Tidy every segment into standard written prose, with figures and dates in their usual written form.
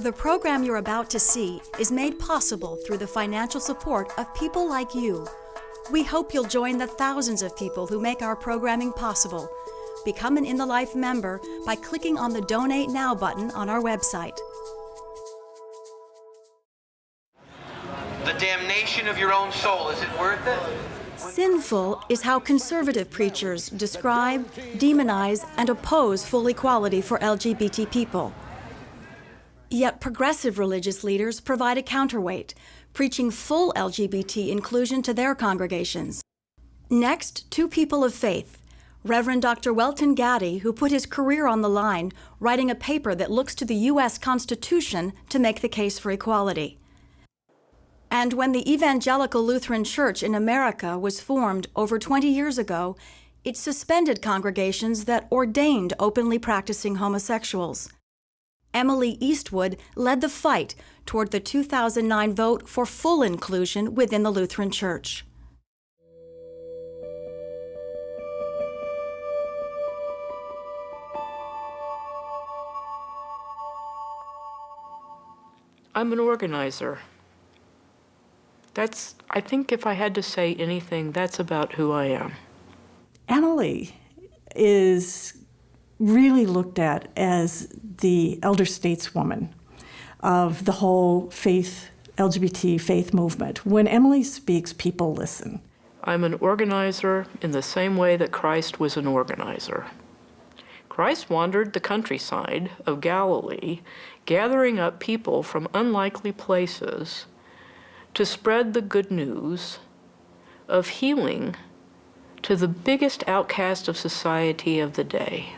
The program you're about to see is made possible through the financial support of people like you. We hope you'll join the thousands of people who make our programming possible. Become an In the Life member by clicking on the Donate Now button on our website. The damnation of your own soul, is it worth it? Sinful is how conservative preachers describe, demonize, and oppose full equality for LGBT people. Yet progressive religious leaders provide a counterweight, preaching full LGBT inclusion to their congregations. Next, two people of faith. Reverend Dr. Welton Gaddy, who put his career on the line, writing a paper that looks to the U.S. Constitution to make the case for equality. And when the Evangelical Lutheran Church in America was formed over 20 years ago, it suspended congregations that ordained openly practicing homosexuals. Emily Eastwood led the fight toward the 2009 vote for full inclusion within the Lutheran Church. I'm an organizer. I think if I had to say anything, that's about who I am. Emily is really looked at as the elder stateswoman of the whole LGBT faith movement. When Emily speaks, people listen. I'm an organizer in the same way that Christ was an organizer. Christ wandered the countryside of Galilee, gathering up people from unlikely places to spread the good news of healing to the biggest outcast of society of the day.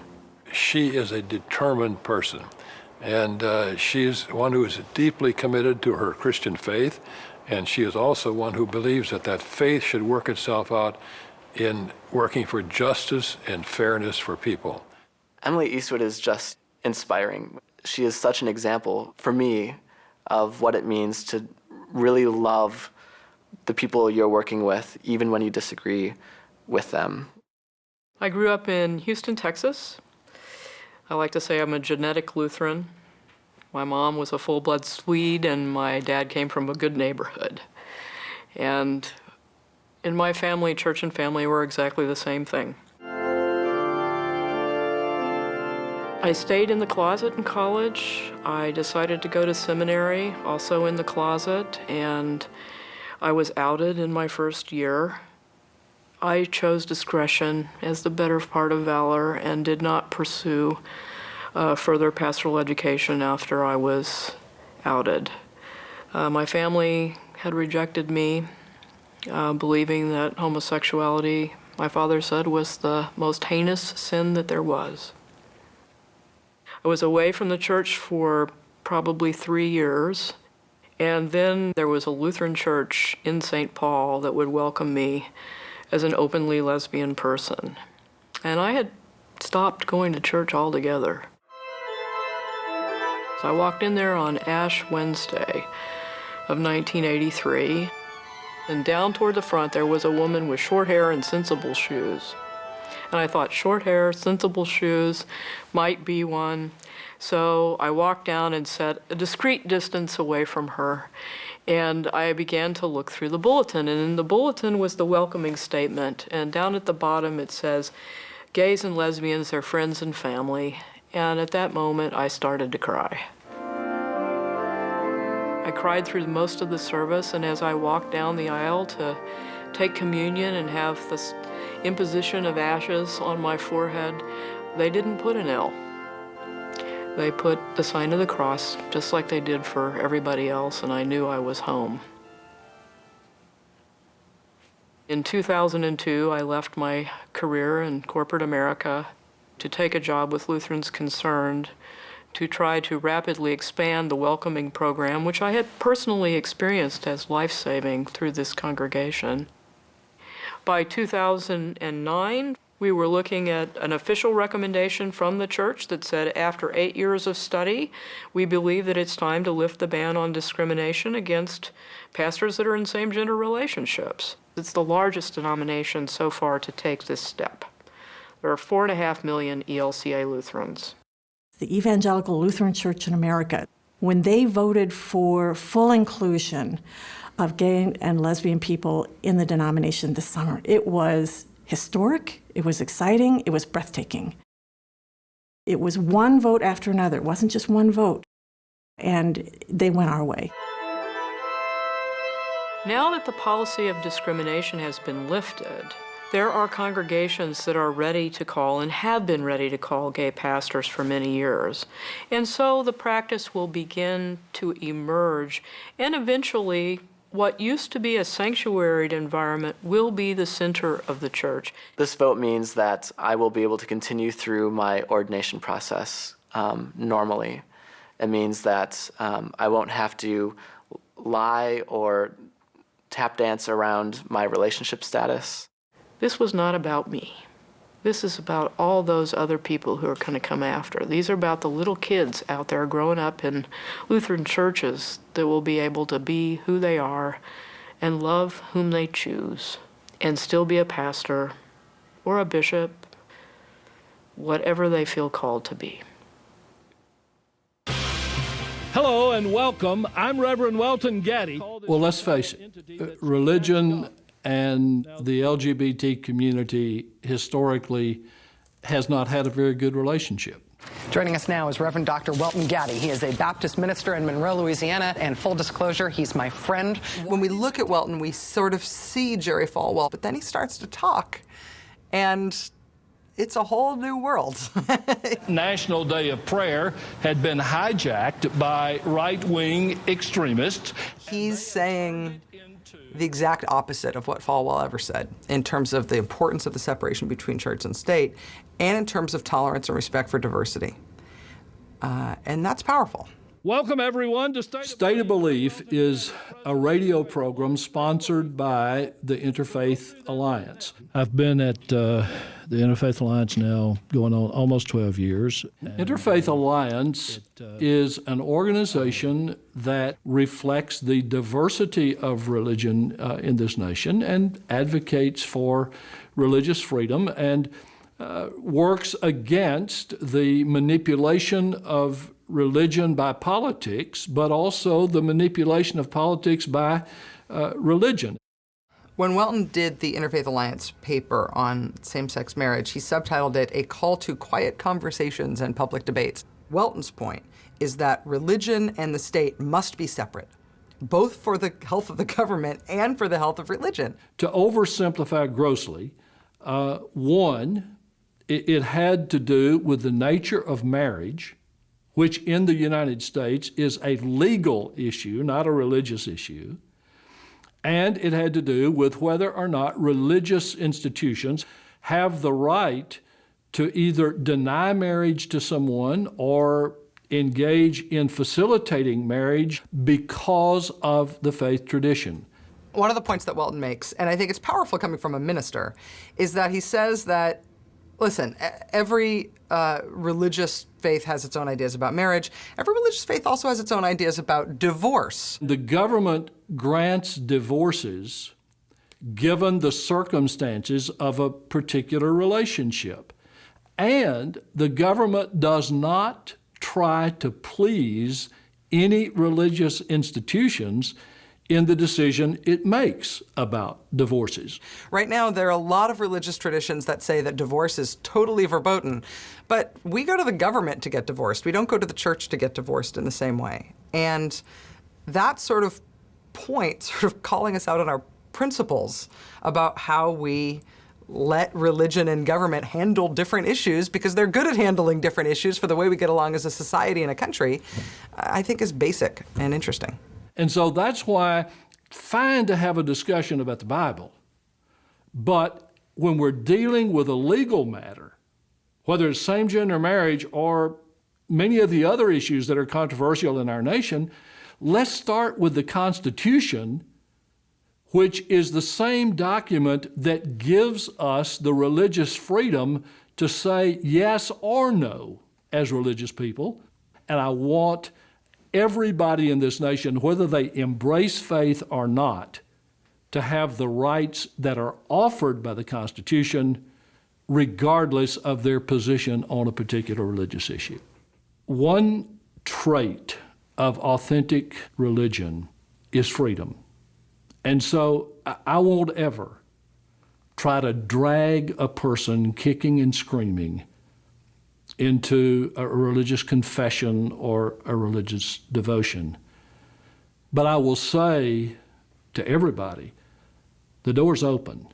She is a determined person, and she is one who is deeply committed to her Christian faith, and she is also one who believes that that faith should work itself out in working for justice and fairness for people. Emily Eastwood is just inspiring. She is such an example for me of what it means to really love the people you're working with, even when you disagree with them. I grew up in Houston, Texas. I like to say I'm a genetic Lutheran. My mom was a full-blood Swede, and my dad came from a good neighborhood. And in my family, church and family were exactly the same thing. I stayed in the closet in college. I decided to go to seminary, also in the closet, and I was outed in my first year. I chose discretion as the better part of valor and did not pursue further pastoral education after I was outed. My family had rejected me, believing that homosexuality, my father said, was the most heinous sin that there was. I was away from the church for probably 3 years, and then there was a Lutheran church in St. Paul that would welcome me as an openly lesbian person. And I had stopped going to church altogether. So I walked in there on Ash Wednesday of 1983, and down toward the front there was a woman with short hair and sensible shoes. And I thought short hair, sensible shoes might be one. So I walked down and sat a discreet distance away from her. And I began to look through the bulletin. And in the bulletin was the welcoming statement. And down at the bottom it says, gays and lesbians, their friends and family. And at that moment I started to cry. I cried through most of the service. And as I walked down the aisle to take communion and have this imposition of ashes on my forehead, they didn't put an L. They put the sign of the cross, just like they did for everybody else, and I knew I was home. In 2002, I left my career in corporate America to take a job with Lutherans Concerned to try to rapidly expand the welcoming program, which I had personally experienced as life-saving through this congregation. By 2009, we were looking at an official recommendation from the church that said after 8 years of study, we believe that it's time to lift the ban on discrimination against pastors that are in same-gender relationships. It's the largest denomination so far to take this step. There are 4.5 million ELCA Lutherans. The Evangelical Lutheran Church in America when they voted for full inclusion of gay and lesbian people in the denomination this summer. It was historic, it was exciting, it was breathtaking. It was one vote after another. It wasn't just one vote. And they went our way. Now that the policy of discrimination has been lifted, there are congregations that are ready to call and have been ready to call gay pastors for many years. And so the practice will begin to emerge, and eventually what used to be a sanctuaried environment will be the center of the church. This vote means that I will be able to continue through my ordination process normally. It means that I won't have to lie or tap dance around my relationship status. This was not about me. This is about all those other people who are going to come after. These are about the little kids out there growing up in Lutheran churches that will be able to be who they are and love whom they choose and still be a pastor or a bishop, whatever they feel called to be. Hello and welcome. I'm Reverend Welton Gaddy. Well, let's face it, religion and the LGBT community historically has not had a very good relationship. Joining us now is Reverend Dr. Welton Gaddy. He is a Baptist minister in Monroe, Louisiana, and full disclosure, he's my friend. When we look at Welton, we sort of see Jerry Falwell, but then he starts to talk, and it's a whole new world. National Day of Prayer had been hijacked by right-wing extremists. He's saying the exact opposite of what Falwell ever said in terms of the importance of the separation between church and state and in terms of tolerance and respect for diversity. And that's powerful. Welcome, everyone, to State of Belief is a radio program sponsored by the Interfaith Alliance. I've been at the Interfaith Alliance now going on almost 12 years. Interfaith Alliance is an organization that reflects the diversity of religion in this nation and advocates for religious freedom and works against the manipulation of religion by politics, but also the manipulation of politics by religion. When Welton did the Interfaith Alliance paper on same-sex marriage, he subtitled it A Call to Quiet Conversations and Public Debates. Welton's point is that religion and the state must be separate, both for the health of the government and for the health of religion. To oversimplify grossly, one, it had to do with the nature of marriage, which in the United States is a legal issue, not a religious issue. And it had to do with whether or not religious institutions have the right to either deny marriage to someone or engage in facilitating marriage because of the faith tradition. One of the points that Welton makes, and I think it's powerful coming from a minister, is that he says that, listen, every religious faith has its own ideas about marriage. Every religious faith also has its own ideas about divorce. The government grants divorces given the circumstances of a particular relationship. And the government does not try to please any religious institutions in the decision it makes about divorces. Right now, there are a lot of religious traditions that say that divorce is totally verboten, but we go to the government to get divorced. We don't go to the church to get divorced in the same way. And that sort of point, sort of calling us out on our principles about how we let religion and government handle different issues because they're good at handling different issues for the way we get along as a society and a country, I think is basic and interesting. And so that's why fine to have a discussion about the Bible, but when we're dealing with a legal matter, whether it's same-gender marriage or many of the other issues that are controversial in our nation, let's start with the Constitution, which is the same document that gives us the religious freedom to say yes or no as religious people. And I want everybody in this nation, whether they embrace faith or not, to have the rights that are offered by the Constitution, regardless of their position on a particular religious issue. One trait of authentic religion is freedom. And so I won't ever try to drag a person kicking and screaming into a religious confession or a religious devotion. But I will say to everybody, the door's open,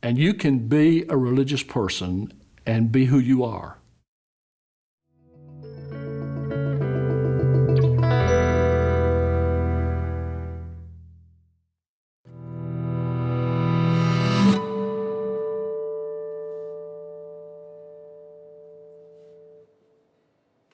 and you can be a religious person and be who you are.